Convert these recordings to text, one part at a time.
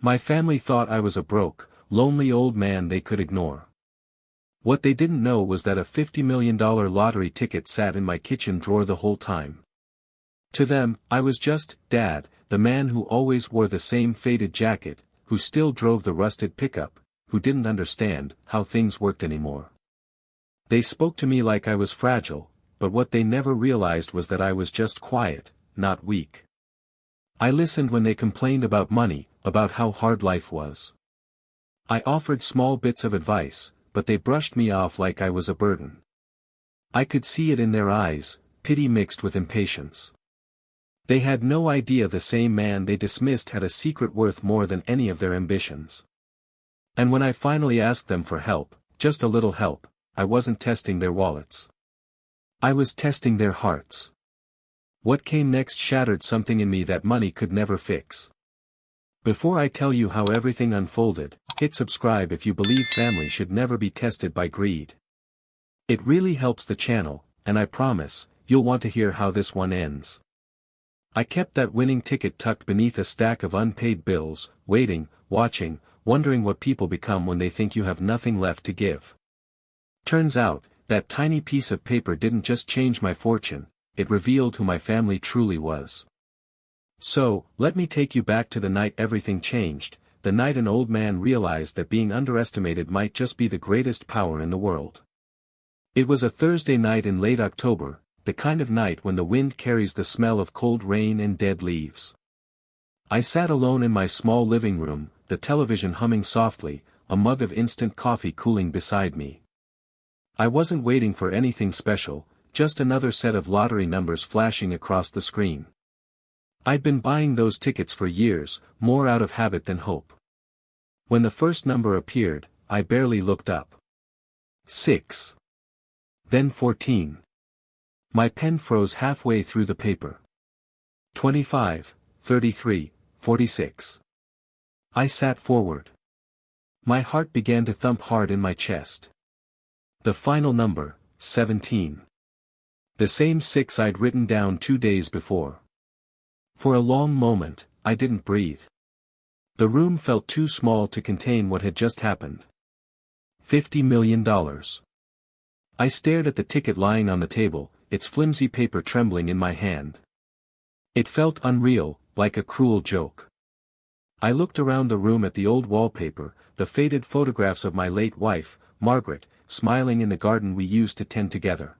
My family thought I was a broke, lonely old man they could ignore. What they didn't know was that a $50 million lottery ticket sat in my kitchen drawer the whole time. To them, I was just Dad, the man who always wore the same faded jacket, who still drove the rusted pickup, who didn't understand how things worked anymore. They spoke to me like I was fragile, but what they never realized was that I was just quiet, not weak. I listened when they complained about money, about how hard life was. I offered small bits of advice, but they brushed me off like I was a burden. I could see it in their eyes, pity mixed with impatience. They had no idea the same man they dismissed had a secret worth more than any of their ambitions. And when I finally asked them for help, just a little help, I wasn't testing their wallets. I was testing their hearts. What came next shattered something in me that money could never fix. Before I tell you how everything unfolded, hit subscribe if you believe family should never be tested by greed. It really helps the channel, and I promise, you'll want to hear how this one ends. I kept that winning ticket tucked beneath a stack of unpaid bills, waiting, watching, wondering what people become when they think you have nothing left to give. Turns out, that tiny piece of paper didn't just change my fortune, it revealed who my family truly was. So, let me take you back to the night everything changed, the night an old man realized that being underestimated might just be the greatest power in the world. It was a Thursday night in late October, the kind of night when the wind carries the smell of cold rain and dead leaves. I sat alone in my small living room, the television humming softly, a mug of instant coffee cooling beside me. I wasn't waiting for anything special, just another set of lottery numbers flashing across the screen. I'd been buying those tickets for years, more out of habit than hope. When the first number appeared, I barely looked up. 6. Then 14. My pen froze halfway through the paper. 25, 33, 46. I sat forward. My heart began to thump hard in my chest. The final number, 17. The same 6 I'd written down 2 days before. For a long moment, I didn't breathe. The room felt too small to contain what had just happened. $50 million. I stared at the ticket lying on the table, its flimsy paper trembling in my hand. It felt unreal, like a cruel joke. I looked around the room at the old wallpaper, the faded photographs of my late wife, Margaret, smiling in the garden we used to tend together.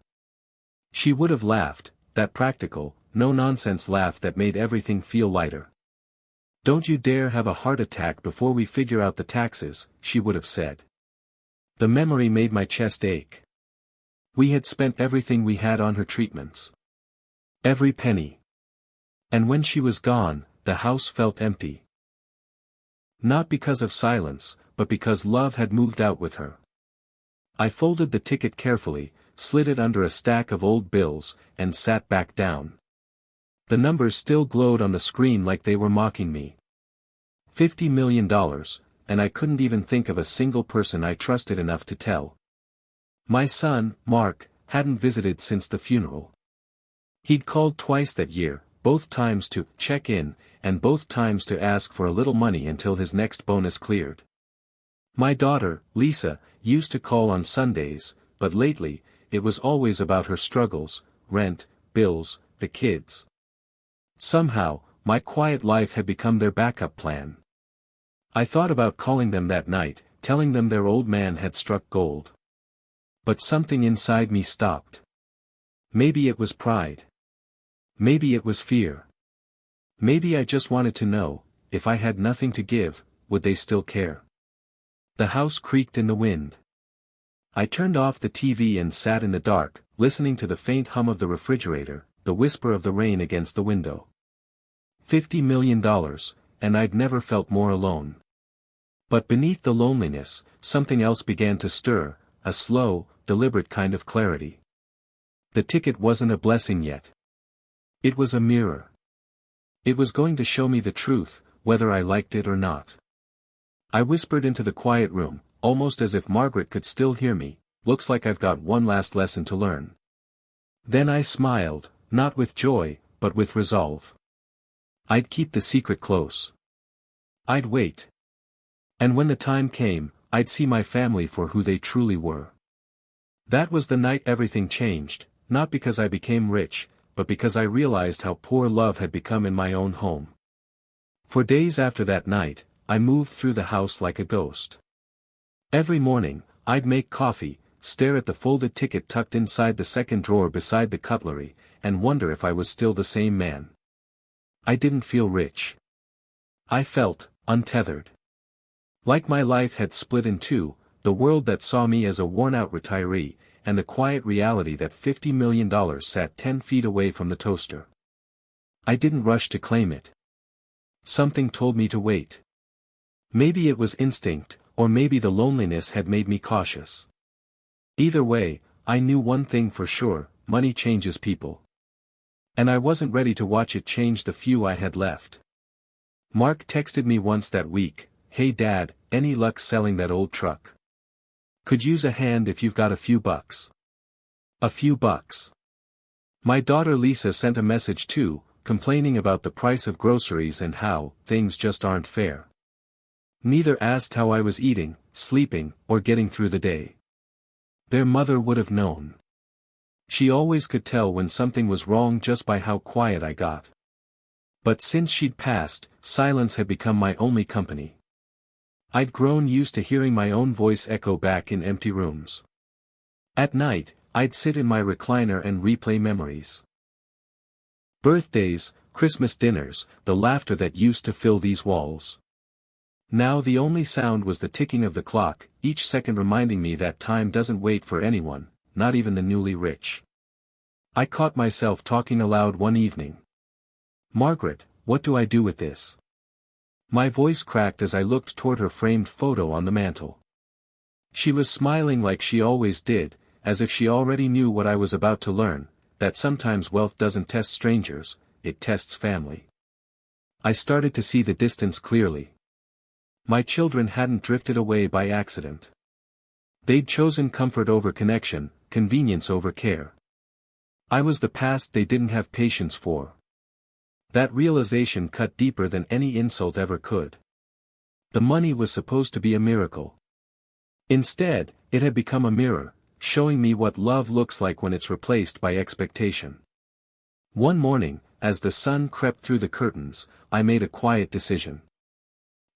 She would have laughed, that practical, no-nonsense laugh that made everything feel lighter. "Don't you dare have a heart attack before we figure out the taxes," she would have said. The memory made my chest ache. We had spent everything we had on her treatments. Every penny. And when she was gone, the house felt empty. Not because of silence, but because love had moved out with her. I folded the ticket carefully, slid it under a stack of old bills, and sat back down. The numbers still glowed on the screen like they were mocking me. $50 million, and I couldn't even think of a single person I trusted enough to tell. My son, Mark, hadn't visited since the funeral. He'd called twice that year, both times to check in, and both times to ask for a little money until his next bonus cleared. My daughter, Lisa, used to call on Sundays, but lately, it was always about her struggles, rent, bills, the kids. Somehow, my quiet life had become their backup plan. I thought about calling them that night, telling them their old man had struck gold. But something inside me stopped. Maybe it was pride. Maybe it was fear. Maybe I just wanted to know, if I had nothing to give, would they still care? The house creaked in the wind. I turned off the TV and sat in the dark, listening to the faint hum of the refrigerator, the whisper of the rain against the window. $50 million, and I'd never felt more alone. But beneath the loneliness, something else began to stir, a slow, deliberate kind of clarity. The ticket wasn't a blessing yet. It was a mirror. It was going to show me the truth, whether I liked it or not. I whispered into the quiet room, almost as if Margaret could still hear me, "Looks like I've got one last lesson to learn." Then I smiled, not with joy, but with resolve. I'd keep the secret close. I'd wait, And when the time came, I'd see my family for who they truly were. That was the night everything changed, not because I became rich, but because I realized how poor love had become in my own home. For days after that night, I moved through the house like a ghost. Every morning, I'd make coffee, stare at the folded ticket tucked inside the second drawer beside the cutlery, and wonder if I was still the same man. I didn't feel rich. I felt untethered. Like my life had split in two, the world that saw me as a worn-out retiree, and the quiet reality that $50 million sat 10 feet away from the toaster. I didn't rush to claim it. Something told me to wait. Maybe it was instinct, or maybe the loneliness had made me cautious. Either way, I knew one thing for sure: money changes people. And I wasn't ready to watch it change the few I had left. Mark texted me once that week, "Hey Dad, any luck selling that old truck? Could use a hand if you've got a few bucks." A few bucks. My daughter Lisa sent a message too, complaining about the price of groceries and how things just aren't fair. Neither asked how I was eating, sleeping, or getting through the day. Their mother would have known. She always could tell when something was wrong just by how quiet I got. But since she'd passed, silence had become my only company. I'd grown used to hearing my own voice echo back in empty rooms. At night, I'd sit in my recliner and replay memories. Birthdays, Christmas dinners, the laughter that used to fill these walls. Now the only sound was the ticking of the clock, each second reminding me that time doesn't wait for anyone, not even the newly rich. I caught myself talking aloud one evening. "Margaret, what do I do with this?" My voice cracked as I looked toward her framed photo on the mantel. She was smiling like she always did, as if she already knew what I was about to learn, that sometimes wealth doesn't test strangers, it tests family. I started to see the distance clearly. My children hadn't drifted away by accident. They'd chosen comfort over connection, convenience over care. I was the past they didn't have patience for. That realization cut deeper than any insult ever could. The money was supposed to be a miracle. Instead, it had become a mirror, showing me what love looks like when it's replaced by expectation. One morning, as the sun crept through the curtains, I made a quiet decision.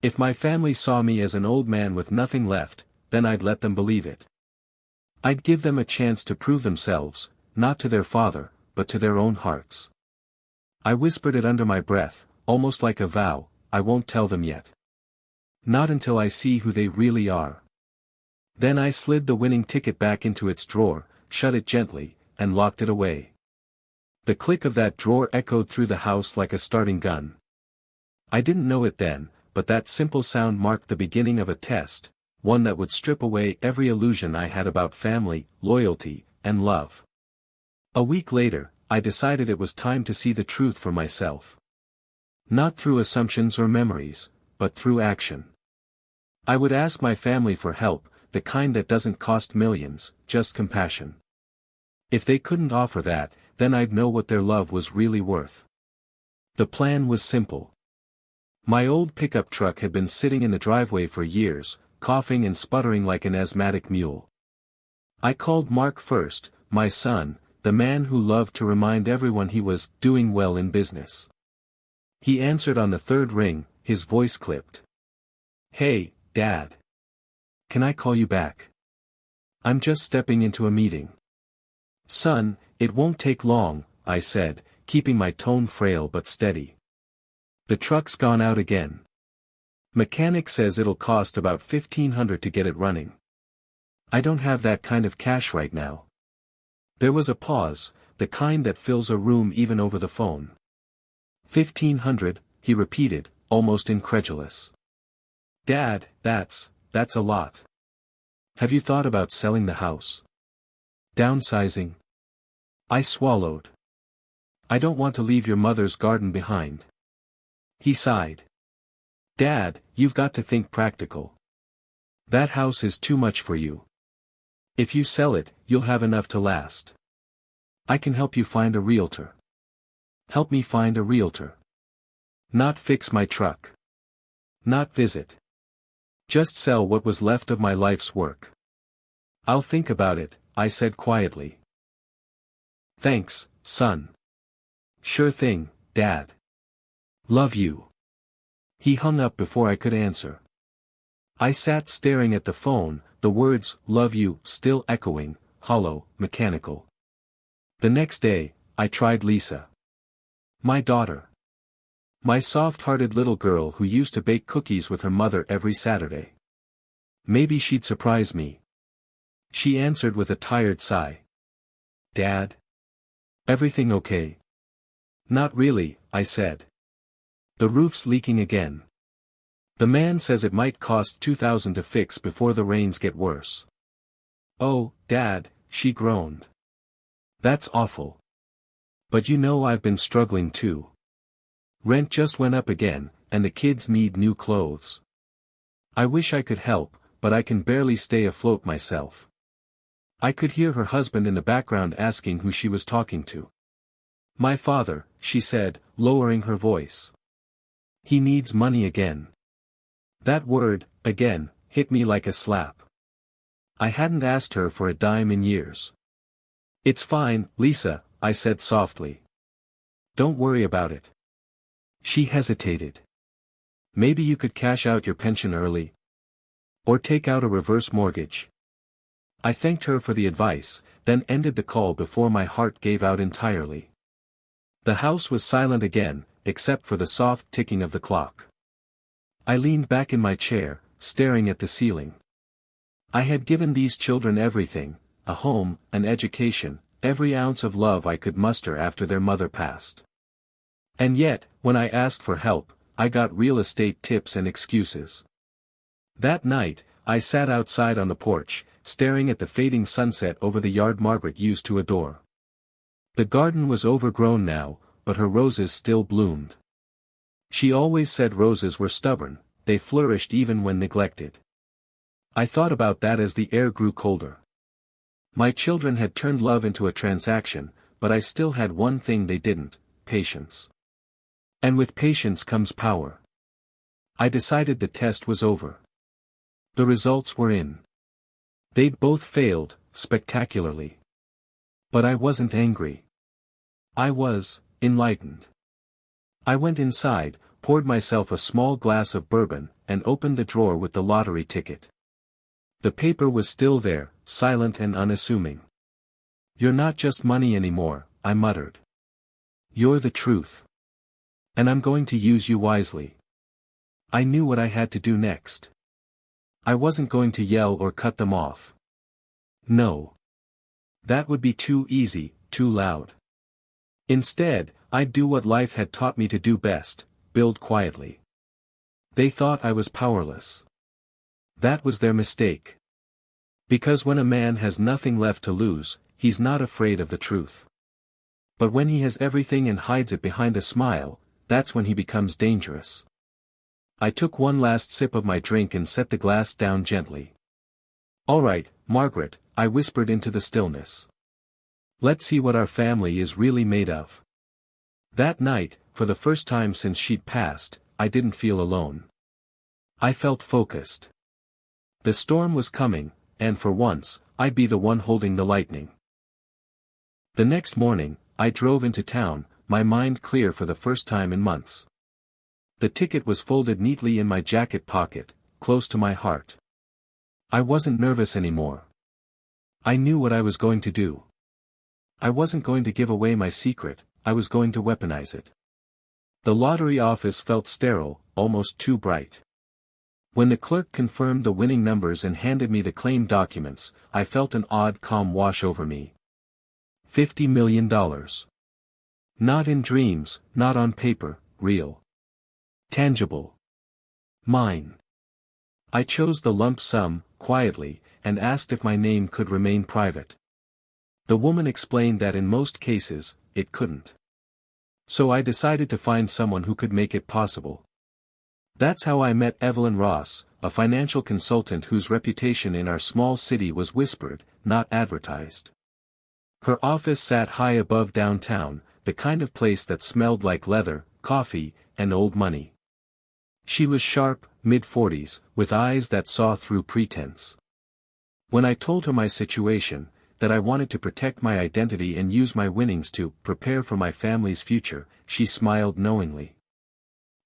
If my family saw me as an old man with nothing left, then I'd let them believe it. I'd give them a chance to prove themselves, not to their father, but to their own hearts. I whispered it under my breath, almost like a vow: I won't tell them yet. Not until I see who they really are. Then I slid the winning ticket back into its drawer, shut it gently, and locked it away. The click of that drawer echoed through the house like a starting gun. I didn't know it then, but that simple sound marked the beginning of a test, one that would strip away every illusion I had about family, loyalty, and love. A week later, I decided it was time to see the truth for myself. Not through assumptions or memories, but through action. I would ask my family for help, the kind that doesn't cost millions, just compassion. If they couldn't offer that, then I'd know what their love was really worth. The plan was simple. My old pickup truck had been sitting in the driveway for years, coughing and sputtering like an asthmatic mule. I called Mark first, my son, the man who loved to remind everyone he was doing well in business. He answered on the third ring, his voice clipped. "Hey, Dad. Can I call you back? I'm just stepping into a meeting." "Son, it won't take long," I said, keeping my tone frail but steady. "The truck's gone out again. Mechanic says it'll cost about $1,500 to get it running. I don't have that kind of cash right now." There was a pause, the kind that fills a room even over the phone. "$1,500, he repeated, almost incredulous. "Dad, that's a lot. Have you thought about selling the house? Downsizing?" I swallowed. "I don't want to leave your mother's garden behind." He sighed. "Dad, you've got to think practical. That house is too much for you. If you sell it, you'll have enough to last. I can help you find a realtor." "Help me find a realtor. Not fix my truck. Not visit. Just sell what was left of my life's work. I'll think about it, I said quietly. Thanks, son. Sure thing, Dad. Love you. He hung up before I could answer. I sat staring at the phone, the words, love you, still echoing, hollow, mechanical. The next day, I tried Lisa. My daughter. My soft-hearted little girl who used to bake cookies with her mother every Saturday. Maybe she'd surprise me. She answered with a tired sigh. Dad? Everything okay? Not really, I said. The roof's leaking again. The man says it might cost $2,000 to fix before the rains get worse. Oh, Dad, she groaned. That's awful. But you know I've been struggling too. Rent just went up again, and the kids need new clothes. I wish I could help, but I can barely stay afloat myself. I could hear her husband in the background asking who she was talking to. My father, she said, lowering her voice. He needs money again. That word, again, hit me like a slap. I hadn't asked her for a dime in years. It's fine, Lisa, I said softly. Don't worry about it. She hesitated. Maybe you could cash out your pension early? Or take out a reverse mortgage? I thanked her for the advice, then ended the call before my heart gave out entirely. The house was silent again, except for the soft ticking of the clock. I leaned back in my chair, staring at the ceiling. I had given these children everything, a home, an education, every ounce of love I could muster after their mother passed. And yet, when I asked for help, I got real estate tips and excuses. That night, I sat outside on the porch, staring at the fading sunset over the yard Margaret used to adore. The garden was overgrown now, but her roses still bloomed. She always said roses were stubborn, they flourished even when neglected. I thought about that as the air grew colder. My children had turned love into a transaction, but I still had one thing they didn't, patience. And with patience comes power. I decided the test was over. The results were in. They'd both failed, spectacularly. But I wasn't angry. I was enlightened. I went inside, poured myself a small glass of bourbon, and opened the drawer with the lottery ticket. The paper was still there, silent and unassuming. You're not just money anymore, I muttered. You're the truth. And I'm going to use you wisely. I knew what I had to do next. I wasn't going to yell or cut them off. No. That would be too easy, too loud. Instead, I'd do what life had taught me to do best, build quietly. They thought I was powerless. That was their mistake. Because when a man has nothing left to lose, he's not afraid of the truth. But when he has everything and hides it behind a smile, that's when he becomes dangerous. I took one last sip of my drink and set the glass down gently. All right, Margaret, I whispered into the stillness. Let's see what our family is really made of. That night, for the first time since she'd passed, I didn't feel alone. I felt focused. The storm was coming, and for once, I'd be the one holding the lightning. The next morning, I drove into town, my mind clear for the first time in months. The ticket was folded neatly in my jacket pocket, close to my heart. I wasn't nervous anymore. I knew what I was going to do. I wasn't going to give away my secret, I was going to weaponize it. The lottery office felt sterile, almost too bright. When the clerk confirmed the winning numbers and handed me the claim documents, I felt an odd calm wash over me. $50 million. Not in dreams, not on paper, real. Tangible. Mine. I chose the lump sum, quietly, and asked if my name could remain private. The woman explained that in most cases, it couldn't. So I decided to find someone who could make it possible. That's how I met Evelyn Ross, a financial consultant whose reputation in our small city was whispered, not advertised. Her office sat high above downtown, the kind of place that smelled like leather, coffee, and old money. She was sharp, mid-40s, with eyes that saw through pretense. When I told her my situation, that I wanted to protect my identity and use my winnings to prepare for my family's future, she smiled knowingly.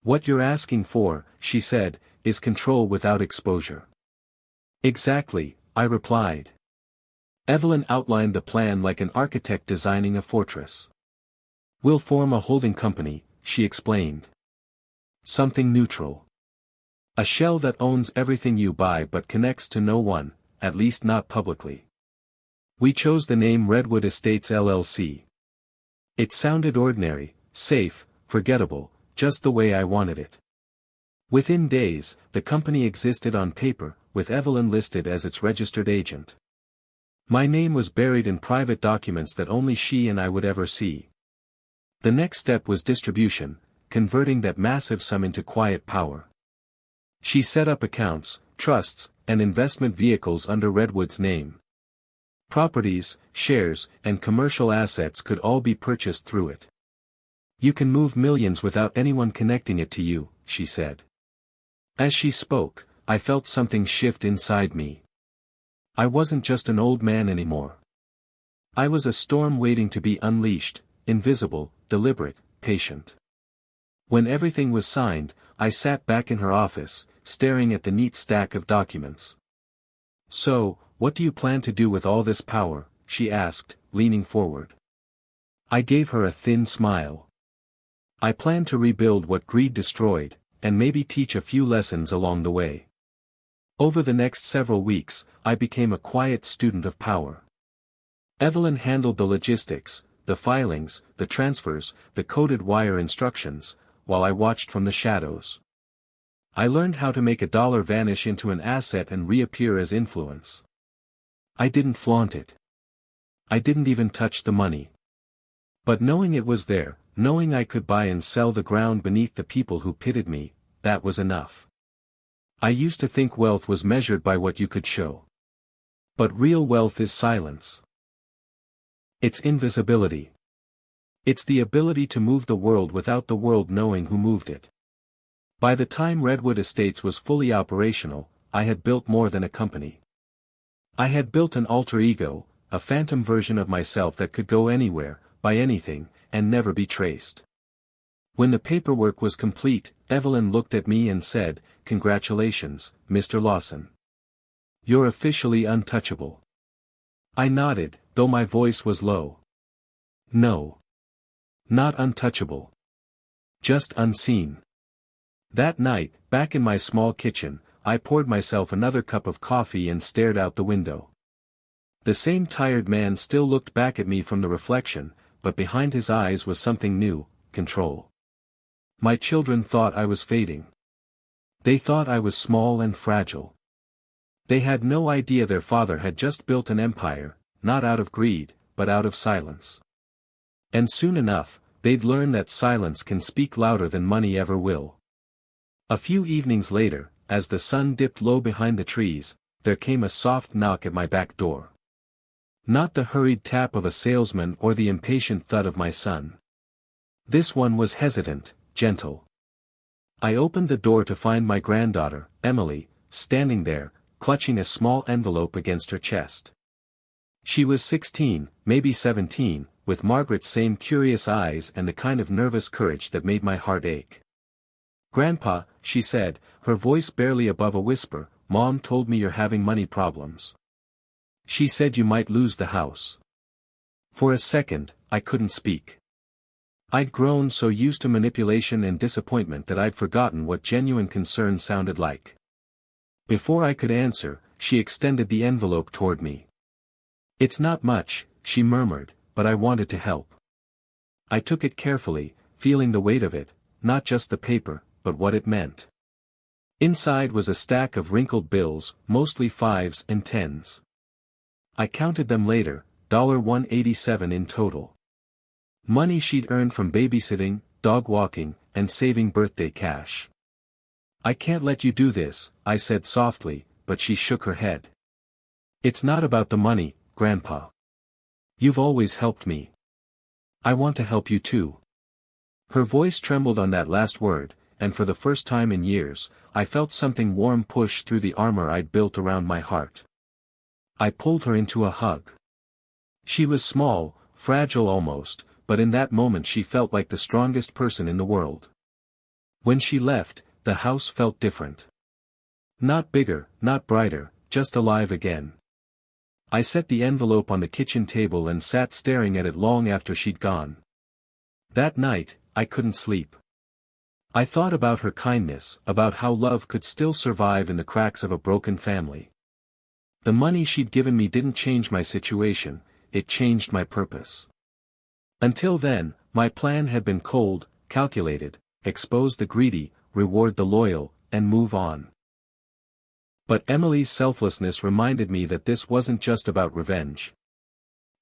"What you're asking for," she said, "is control without exposure." "Exactly," I replied. Evelyn outlined the plan like an architect designing a fortress. "We'll form a holding company," she explained. "Something neutral. A shell that owns everything you buy but connects to no one, at least not publicly." We chose the name Redwood Estates LLC. It sounded ordinary, safe, forgettable, just the way I wanted it. Within days, the company existed on paper, with Evelyn listed as its registered agent. My name was buried in private documents that only she and I would ever see. The next step was distribution, converting that massive sum into quiet power. She set up accounts, trusts, and investment vehicles under Redwood's name. Properties, shares, and commercial assets could all be purchased through it. "You can move millions without anyone connecting it to you," she said. As she spoke, I felt something shift inside me. I wasn't just an old man anymore. I was a storm waiting to be unleashed, invisible, deliberate, patient. When everything was signed, I sat back in her office, staring at the neat stack of documents. "So, what do you plan to do with all this power?" she asked, leaning forward. I gave her a thin smile. "I plan to rebuild what greed destroyed, and maybe teach a few lessons along the way." Over the next several weeks, I became a quiet student of power. Evelyn handled the logistics, the filings, the transfers, the coded wire instructions, while I watched from the shadows. I learned how to make a dollar vanish into an asset and reappear as influence. I didn't flaunt it. I didn't even touch the money. But knowing it was there, knowing I could buy and sell the ground beneath the people who pitted me, that was enough. I used to think wealth was measured by what you could show. But real wealth is silence. It's invisibility. It's the ability to move the world without the world knowing who moved it. By the time Redwood Estates was fully operational, I had built more than a company. I had built an alter ego, a phantom version of myself that could go anywhere, buy anything, and never be traced. When the paperwork was complete, Evelyn looked at me and said, "Congratulations, Mr. Lawson. You're officially untouchable." I nodded, though my voice was low. "No. Not untouchable. Just unseen." That night, back in my small kitchen, I poured myself another cup of coffee and stared out the window. The same tired man still looked back at me from the reflection, but behind his eyes was something new: control. My children thought I was fading. They thought I was small and fragile. They had no idea their father had just built an empire, not out of greed, but out of silence. And soon enough, they'd learn that silence can speak louder than money ever will. A few evenings later, as the sun dipped low behind the trees, there came a soft knock at my back door. Not the hurried tap of a salesman or the impatient thud of my son. This one was hesitant, gentle. I opened the door to find my granddaughter, Emily, standing there, clutching a small envelope against her chest. She was 16, maybe 17, with Margaret's same curious eyes and the kind of nervous courage that made my heart ache. "Grandpa," she said, her voice barely above a whisper, "Mom told me you're having money problems. She said you might lose the house." For a second, I couldn't speak. I'd grown so used to manipulation and disappointment that I'd forgotten what genuine concern sounded like. Before I could answer, she extended the envelope toward me. "It's not much," she murmured, "but I wanted to help." I took it carefully, feeling the weight of it, not just the paper, but what it meant. Inside was a stack of wrinkled bills, mostly 5s and 10s. I counted them later, $187 in total. Money she'd earned from babysitting, dog walking, and saving birthday cash. "I can't let you do this," I said softly, but she shook her head. "It's not about the money, Grandpa. You've always helped me. I want to help you too." Her voice trembled on that last word, and for the first time in years, I felt something warm push through the armor I'd built around my heart. I pulled her into a hug. She was small, fragile almost, but in that moment she felt like the strongest person in the world. When she left, the house felt different. Not bigger, not brighter, just alive again. I set the envelope on the kitchen table and sat staring at it long after she'd gone. That night, I couldn't sleep. I thought about her kindness, about how love could still survive in the cracks of a broken family. The money she'd given me didn't change my situation, it changed my purpose. Until then, my plan had been cold, calculated, expose the greedy, reward the loyal, and move on. But Emily's selflessness reminded me that this wasn't just about revenge.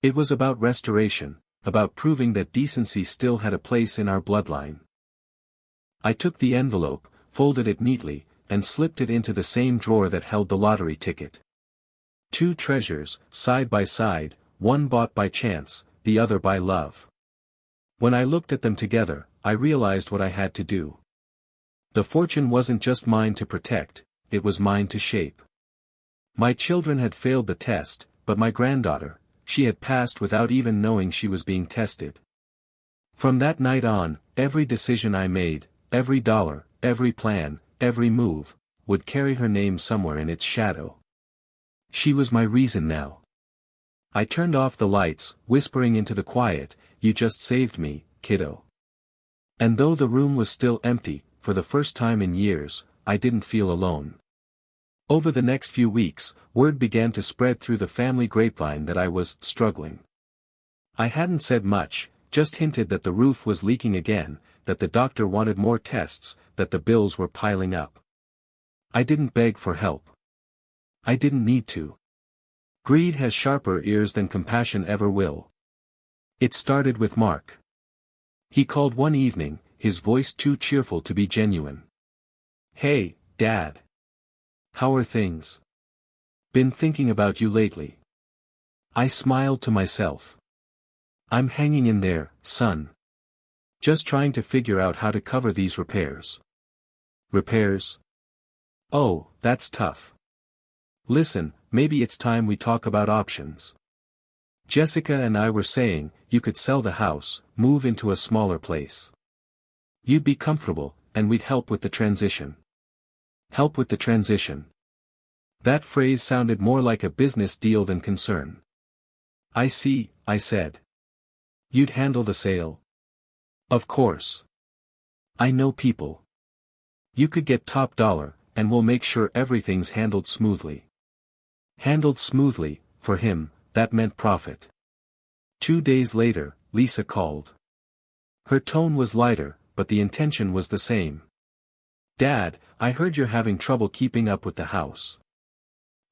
It was about restoration, about proving that decency still had a place in our bloodline. I took the envelope, folded it neatly, and slipped it into the same drawer that held the lottery ticket. Two treasures, side by side, one bought by chance, the other by love. When I looked at them together, I realized what I had to do. The fortune wasn't just mine to protect, it was mine to shape. My children had failed the test, but my granddaughter, she had passed without even knowing she was being tested. From that night on, every decision I made, every dollar, every plan, every move, would carry her name somewhere in its shadow. She was my reason now. I turned off the lights, whispering into the quiet, "You just saved me, kiddo." And though the room was still empty, for the first time in years, I didn't feel alone. Over the next few weeks, word began to spread through the family grapevine that I was struggling. I hadn't said much, just hinted that the roof was leaking again, that the doctor wanted more tests, that the bills were piling up. I didn't beg for help. I didn't need to. Greed has sharper ears than compassion ever will. It started with Mark. He called one evening, his voice too cheerful to be genuine. "Hey, Dad. How are things? Been thinking about you lately." I smiled to myself. "I'm hanging in there, son. Just trying to figure out how to cover these repairs." "Repairs? Oh, that's tough. Listen, maybe it's time we talk about options. Jessica and I were saying, you could sell the house, move into a smaller place. You'd be comfortable, and we'd help with the transition." Help with the transition. That phrase sounded more like a business deal than concern. "I see," I said. "You'd handle the sale?" "Of course. I know people. You could get top dollar, and we'll make sure everything's handled smoothly." Handled smoothly, for him, that meant profit. 2 days later, Lisa called. Her tone was lighter, but the intention was the same. "Dad, I heard you're having trouble keeping up with the house.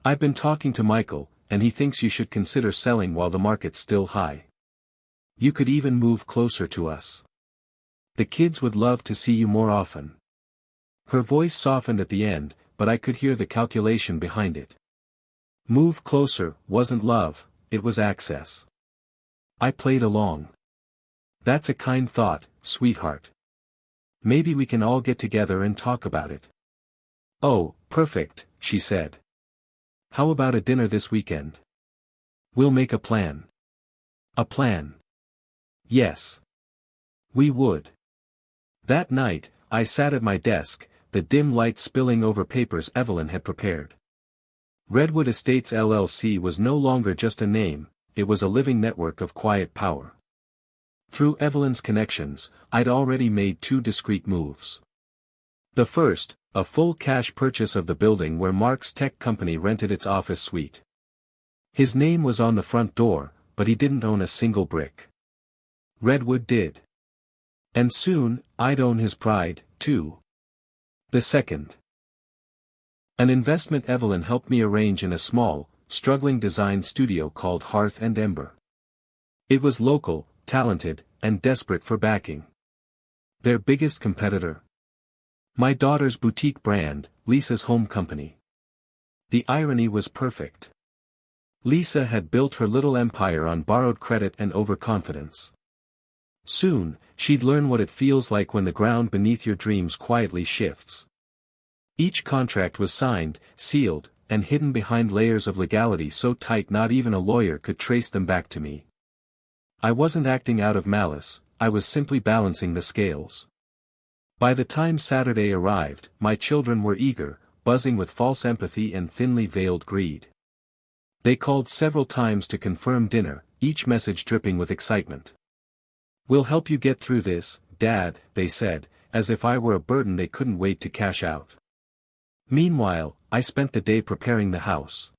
I've been talking to Michael, and he thinks you should consider selling while the market's still high. You could even move closer to us. The kids would love to see you more often." Her voice softened at the end, but I could hear the calculation behind it. Move closer wasn't love, it was access. I played along. "That's a kind thought, sweetheart. Maybe we can all get together and talk about it." "Oh, perfect," she said. "How about a dinner this weekend? We'll make a plan." A plan. Yes. We would. That night, I sat at my desk, the dim light spilling over papers Evelyn had prepared. Redwood Estates LLC was no longer just a name, it was a living network of quiet power. Through Evelyn's connections, I'd already made 2 discreet moves. The first, a full cash purchase of the building where Mark's tech company rented its office suite. His name was on the front door, but he didn't own a single brick. Redwood did. And soon, I'd own his pride, too. The second. An investment Evelyn helped me arrange in a small, struggling design studio called Hearth and Ember. It was local, talented, and desperate for backing. Their biggest competitor? My daughter's boutique brand, Lisa's Home Company. The irony was perfect. Lisa had built her little empire on borrowed credit and overconfidence. Soon, she'd learn what it feels like when the ground beneath your dreams quietly shifts. Each contract was signed, sealed, and hidden behind layers of legality so tight not even a lawyer could trace them back to me. I wasn't acting out of malice, I was simply balancing the scales. By the time Saturday arrived, my children were eager, buzzing with false empathy and thinly veiled greed. They called several times to confirm dinner, each message dripping with excitement. "We'll help you get through this, Dad," they said, as if I were a burden they couldn't wait to cash out. Meanwhile, I spent the day preparing the house.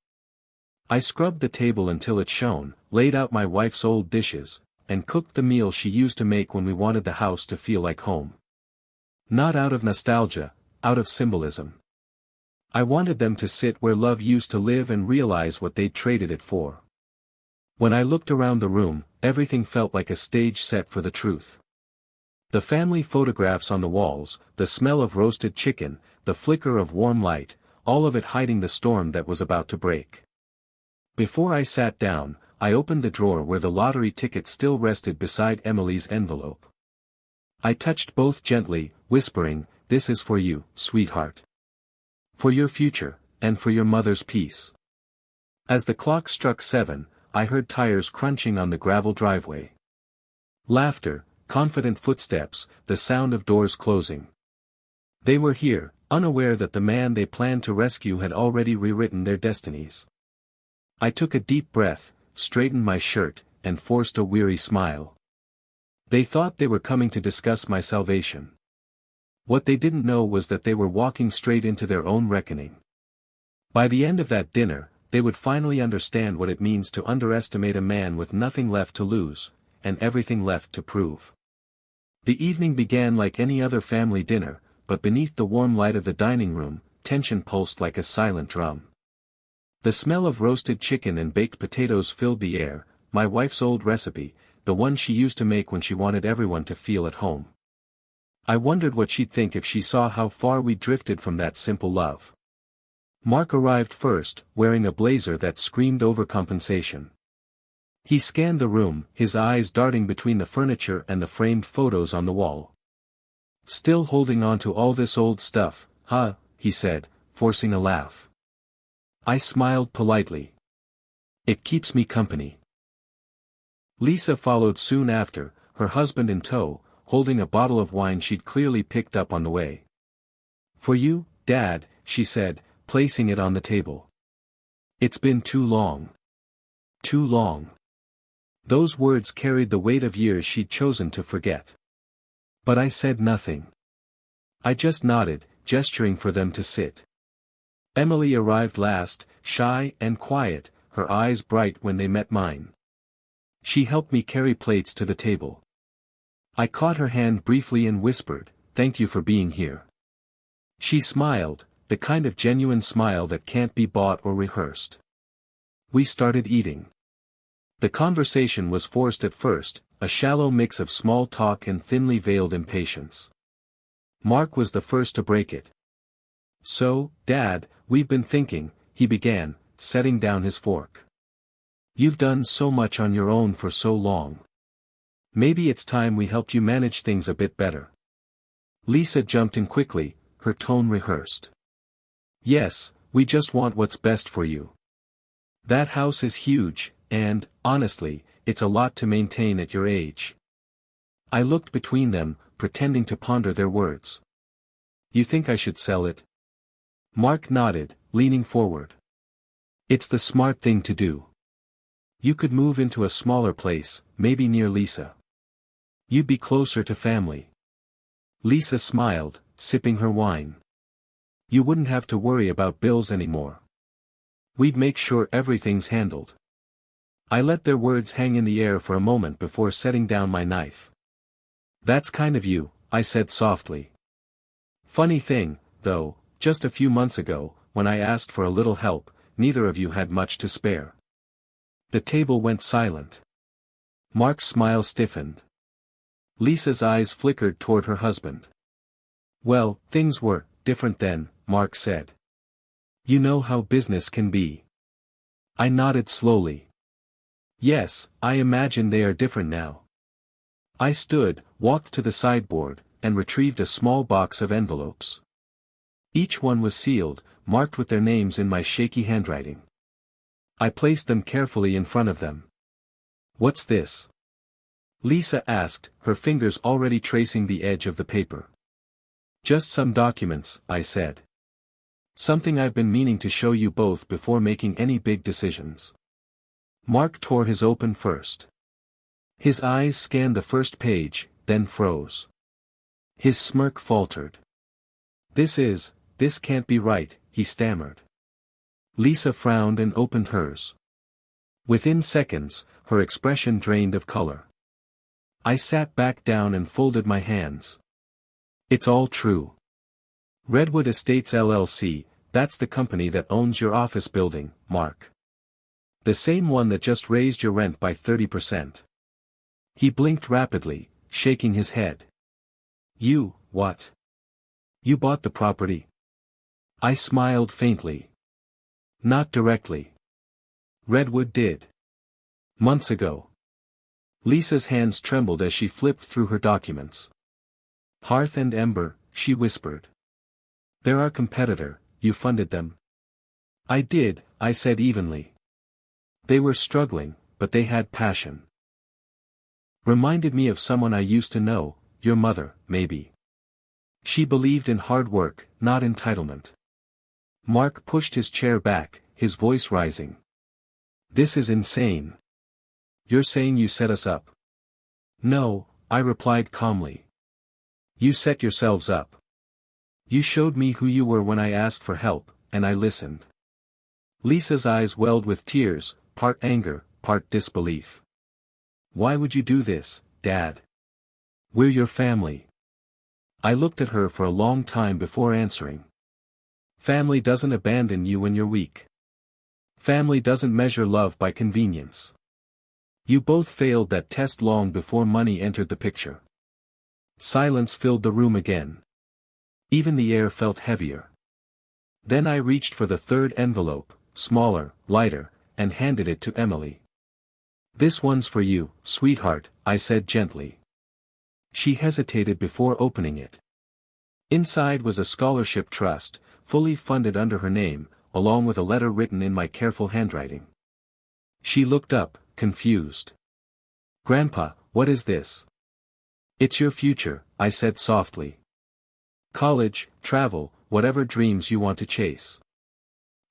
I scrubbed the table until it shone, laid out my wife's old dishes, and cooked the meal she used to make when we wanted the house to feel like home. Not out of nostalgia, out of symbolism. I wanted them to sit where love used to live and realize what they'd traded it for. When I looked around the room, everything felt like a stage set for the truth. The family photographs on the walls, the smell of roasted chicken, the flicker of warm light, all of it hiding the storm that was about to break. Before I sat down, I opened the drawer where the lottery ticket still rested beside Emily's envelope. I touched both gently, whispering, "This is for you, sweetheart. For your future, and for your mother's peace." As the clock struck 7, I heard tires crunching on the gravel driveway. Laughter, confident footsteps, the sound of doors closing. They were here, unaware that the man they planned to rescue had already rewritten their destinies. I took a deep breath, straightened my shirt, and forced a weary smile. They thought they were coming to discuss my salvation. What they didn't know was that they were walking straight into their own reckoning. By the end of that dinner, they would finally understand what it means to underestimate a man with nothing left to lose, and everything left to prove. The evening began like any other family dinner, but beneath the warm light of the dining room, tension pulsed like a silent drum. The smell of roasted chicken and baked potatoes filled the air, my wife's old recipe, the one she used to make when she wanted everyone to feel at home. I wondered what she'd think if she saw how far we drifted from that simple love. Mark arrived first, wearing a blazer that screamed overcompensation. He scanned the room, his eyes darting between the furniture and the framed photos on the wall. "Still holding on to all this old stuff, huh?" he said, forcing a laugh. I smiled politely. "It keeps me company." Lisa followed soon after, her husband in tow, holding a bottle of wine she'd clearly picked up on the way. "For you, Dad," she said, placing it on the table. "It's been too long. Too long." Those words carried the weight of years she'd chosen to forget. But I said nothing. I just nodded, gesturing for them to sit. Emily arrived last, shy and quiet, her eyes bright when they met mine. She helped me carry plates to the table. I caught her hand briefly and whispered, "Thank you for being here." She smiled, the kind of genuine smile that can't be bought or rehearsed. We started eating. The conversation was forced at first, a shallow mix of small talk and thinly veiled impatience. Mark was the first to break it. "So, Dad, we've been thinking," he began, setting down his fork. "You've done so much on your own for so long. Maybe it's time we helped you manage things a bit better." Lisa jumped in quickly, her tone rehearsed. "Yes, we just want what's best for you. That house is huge, and, honestly, it's a lot to maintain at your age." I looked between them, pretending to ponder their words. "You think I should sell it?" Mark nodded, leaning forward. "It's the smart thing to do. You could move into a smaller place, maybe near Lisa. You'd be closer to family." Lisa smiled, sipping her wine. "You wouldn't have to worry about bills anymore. We'd make sure everything's handled." I let their words hang in the air for a moment before setting down my knife. "That's kind of you," I said softly. "Funny thing, though, just a few months ago, when I asked for a little help, neither of you had much to spare." The table went silent. Mark's smile stiffened. Lisa's eyes flickered toward her husband. "Well, things were different then," Mark said. "You know how business can be." I nodded slowly. "Yes, I imagine they are different now." I stood, walked to the sideboard, and retrieved a small box of envelopes. Each one was sealed, marked with their names in my shaky handwriting. I placed them carefully in front of them. "What's this?" Lisa asked, her fingers already tracing the edge of the paper. "Just some documents," I said. "Something I've been meaning to show you both before making any big decisions." Mark tore his open first. His eyes scanned the first page, then froze. His smirk faltered. This can't be right," he stammered. Lisa frowned and opened hers. Within seconds, her expression drained of color. I sat back down and folded my hands. "It's all true. Redwood Estates LLC, that's the company that owns your office building, Mark. The same one that just raised your rent by 30%. He blinked rapidly, shaking his head. What? You bought the property?" I smiled faintly. "Not directly. Redwood did. Months ago." Lisa's hands trembled as she flipped through her documents. "Hearth and Ember," she whispered. "They're our competitor. You funded them?" "I did," I said evenly. "They were struggling, but they had passion. Reminded me of someone I used to know, your mother, maybe. She believed in hard work, not entitlement." Mark pushed his chair back, his voice rising. "This is insane. You're saying you set us up?" "No," I replied calmly. "You set yourselves up. You showed me who you were when I asked for help, and I listened." Lisa's eyes welled with tears, part anger, part disbelief. "Why would you do this, Dad? We're your family." I looked at her for a long time before answering. "Family doesn't abandon you when you're weak. Family doesn't measure love by convenience. You both failed that test long before money entered the picture." Silence filled the room again. Even the air felt heavier. Then I reached for the third envelope, smaller, lighter, and handed it to Emily. "This one's for you, sweetheart," I said gently. She hesitated before opening it. Inside was a scholarship trust, fully funded under her name, along with a letter written in my careful handwriting. She looked up, confused. "Grandpa, what is this?" "It's your future," I said softly. "College, travel, whatever dreams you want to chase.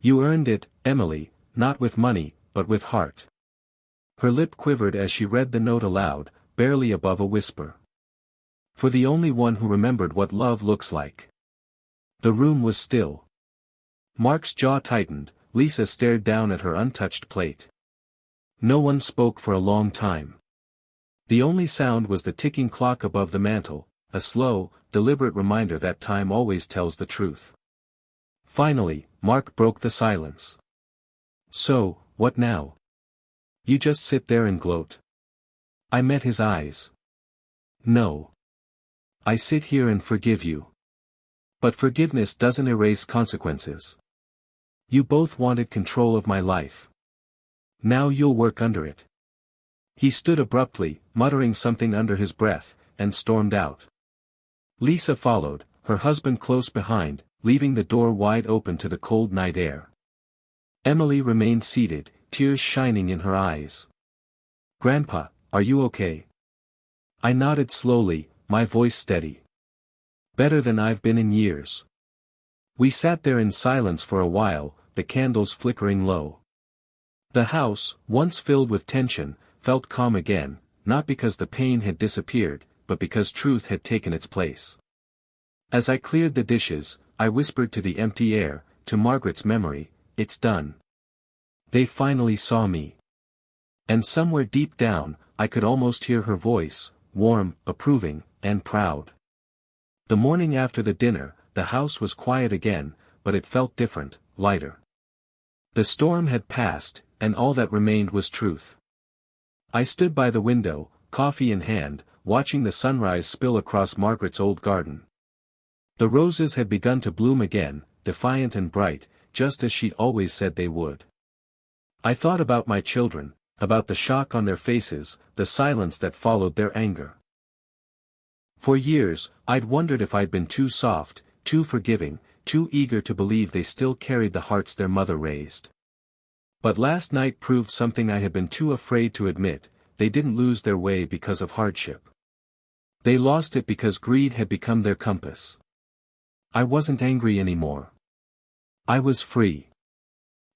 You earned it, Emily, not with money, but with heart." Her lip quivered as she read the note aloud, barely above a whisper. "For the only one who remembered what love looks like." The room was still. Mark's jaw tightened, Lisa stared down at her untouched plate. No one spoke for a long time. The only sound was the ticking clock above the mantel, a slow, deliberate reminder that time always tells the truth. Finally, Mark broke the silence. "So, what now? You just sit there and gloat?" I met his eyes. "No. I sit here and forgive you. But forgiveness doesn't erase consequences. You both wanted control of my life. Now you'll work under it." He stood abruptly, muttering something under his breath, and stormed out. Lisa followed, her husband close behind, leaving the door wide open to the cold night air. Emily remained seated, tears shining in her eyes. "Grandpa, are you okay?" I nodded slowly, my voice steady. "Better than I've been in years." We sat there in silence for a while, the candles flickering low. The house, once filled with tension, felt calm again, not because the pain had disappeared, but because truth had taken its place. As I cleared the dishes, I whispered to the empty air, to Margaret's memory, "It's done. They finally saw me." And somewhere deep down, I could almost hear her voice, warm, approving, and proud. The morning after the dinner, the house was quiet again, but it felt different, lighter. The storm had passed, and all that remained was truth. I stood by the window, coffee in hand, watching the sunrise spill across Margaret's old garden. The roses had begun to bloom again, defiant and bright, just as she'd always said they would. I thought about my children, about the shock on their faces, the silence that followed their anger. For years, I'd wondered if I'd been too soft, too forgiving, too eager to believe they still carried the hearts their mother raised. But last night proved something I had been too afraid to admit: they didn't lose their way because of hardship. They lost it because greed had become their compass. I wasn't angry anymore. I was free.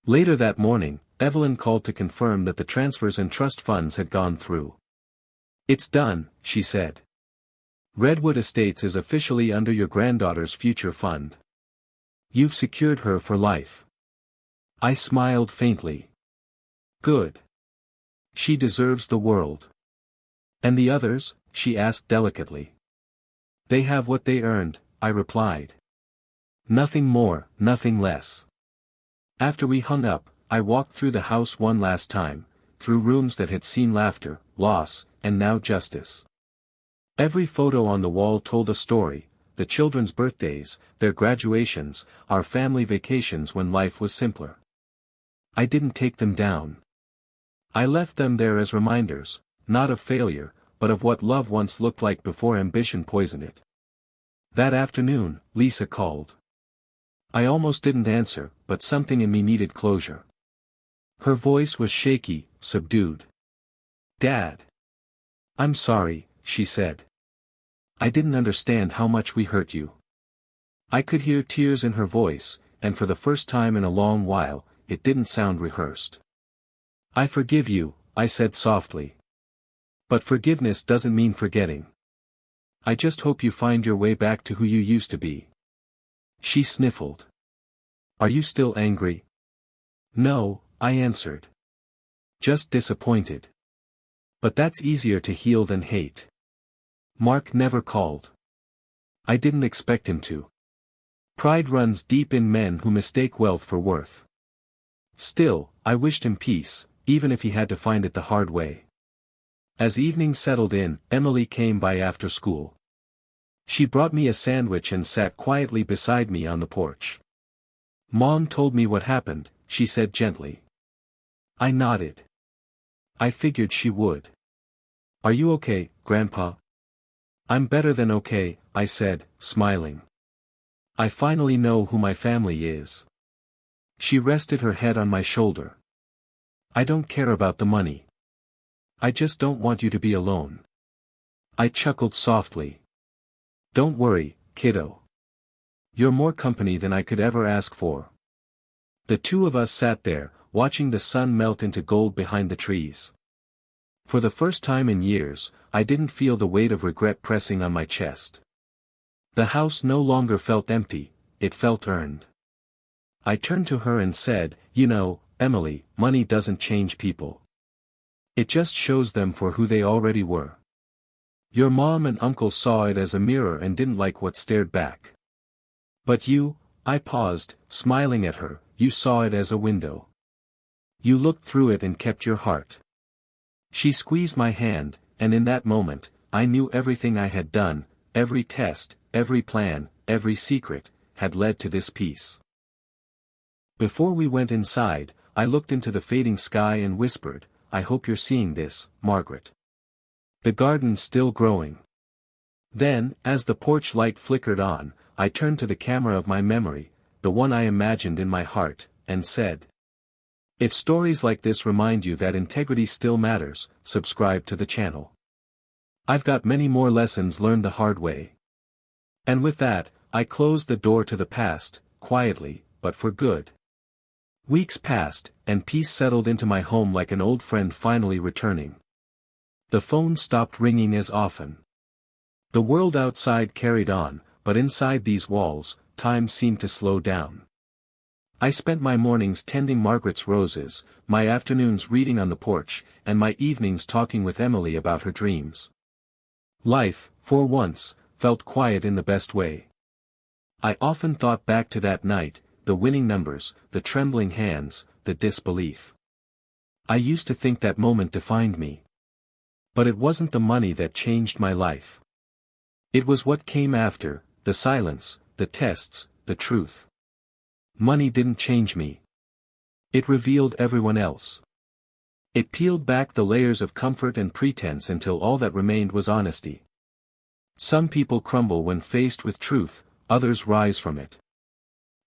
Later that morning, Evelyn called to confirm that the transfers and trust funds had gone through. "It's done," she said. "Redwood Estates is officially under your granddaughter's future fund. You've secured her for life." I smiled faintly. "Good. She deserves the world." "And the others?" she asked delicately. "They have what they earned," I replied. "Nothing more, nothing less." After we hung up, I walked through the house one last time, through rooms that had seen laughter, loss, and now justice. Every photo on the wall told a story: the children's birthdays, their graduations, our family vacations when life was simpler. I didn't take them down. I left them there as reminders, not of failure, but of what love once looked like before ambition poisoned it. That afternoon, Lisa called. I almost didn't answer, but something in me needed closure. Her voice was shaky, subdued. "Dad. I'm sorry," she said. "I didn't understand how much we hurt you." I could hear tears in her voice, and for the first time in a long while, it didn't sound rehearsed. "I forgive you," I said softly. "But forgiveness doesn't mean forgetting. I just hope you find your way back to who you used to be." She sniffled. "Are you still angry?" "No," I answered. "Just disappointed. But that's easier to heal than hate." Mark never called. I didn't expect him to. Pride runs deep in men who mistake wealth for worth. Still, I wished him peace, even if he had to find it the hard way. As evening settled in, Emily came by after school. She brought me a sandwich and sat quietly beside me on the porch. "Mom told me what happened," she said gently. I nodded. I figured she would. "Are you okay, Grandpa?" "I'm better than okay," I said, smiling. "I finally know who my family is." She rested her head on my shoulder. "I don't care about the money. I just don't want you to be alone." I chuckled softly. "Don't worry, kiddo. You're more company than I could ever ask for." The two of us sat there, watching the sun melt into gold behind the trees. For the first time in years, I didn't feel the weight of regret pressing on my chest. The house no longer felt empty, it felt earned. I turned to her and said, "You know, Emily, money doesn't change people. It just shows them for who they already were. Your mom and uncle saw it as a mirror and didn't like what stared back. But you," I paused, smiling at her, "you saw it as a window. You looked through it and kept your heart." She squeezed my hand, and in that moment, I knew everything I had done, every test, every plan, every secret, had led to this peace. Before we went inside, I looked into the fading sky and whispered, "I hope you're seeing this, Margaret. The garden's still growing." Then, as the porch light flickered on, I turned to the camera of my memory, the one I imagined in my heart, and said, "If stories like this remind you that integrity still matters, subscribe to the channel. I've got many more lessons learned the hard way." And with that, I closed the door to the past, quietly, but for good. Weeks passed, and peace settled into my home like an old friend finally returning. The phone stopped ringing as often. The world outside carried on, but inside these walls, time seemed to slow down. I spent my mornings tending Margaret's roses, my afternoons reading on the porch, and my evenings talking with Emily about her dreams. Life, for once, felt quiet in the best way. I often thought back to that night, the winning numbers, the trembling hands, the disbelief. I used to think that moment defined me. But it wasn't the money that changed my life. It was what came after, the silence, the tests, the truth. Money didn't change me. It revealed everyone else. It peeled back the layers of comfort and pretense until all that remained was honesty. Some people crumble when faced with truth, others rise from it.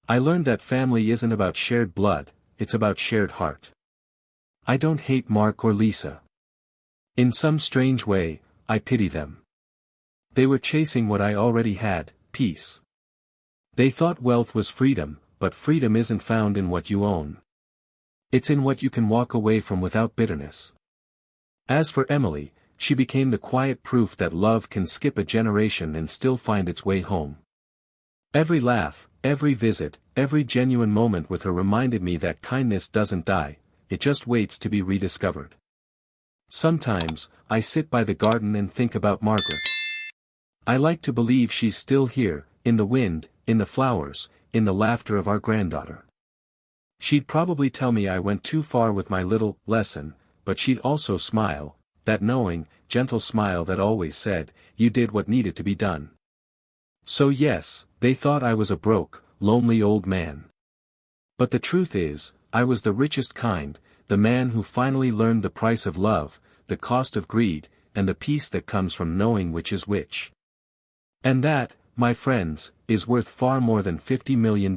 I learned that family isn't about shared blood, it's about shared heart. I don't hate Mark or Lisa. In some strange way, I pity them. They were chasing what I already had, peace. They thought wealth was freedom, but freedom isn't found in what you own. It's in what you can walk away from without bitterness. As for Emily, she became the quiet proof that love can skip a generation and still find its way home. Every laugh, every visit, every genuine moment with her reminded me that kindness doesn't die, it just waits to be rediscovered. Sometimes, I sit by the garden and think about Margaret. I like to believe she's still here, in the wind, in the flowers, in the laughter of our granddaughter. She'd probably tell me I went too far with my little lesson, but she'd also smile, that knowing, gentle smile that always said, you did what needed to be done. So yes, they thought I was a broke, lonely old man. But the truth is, I was the richest kind, the man who finally learned the price of love, the cost of greed, and the peace that comes from knowing which is which. And that, my friends, is worth far more than $50 million.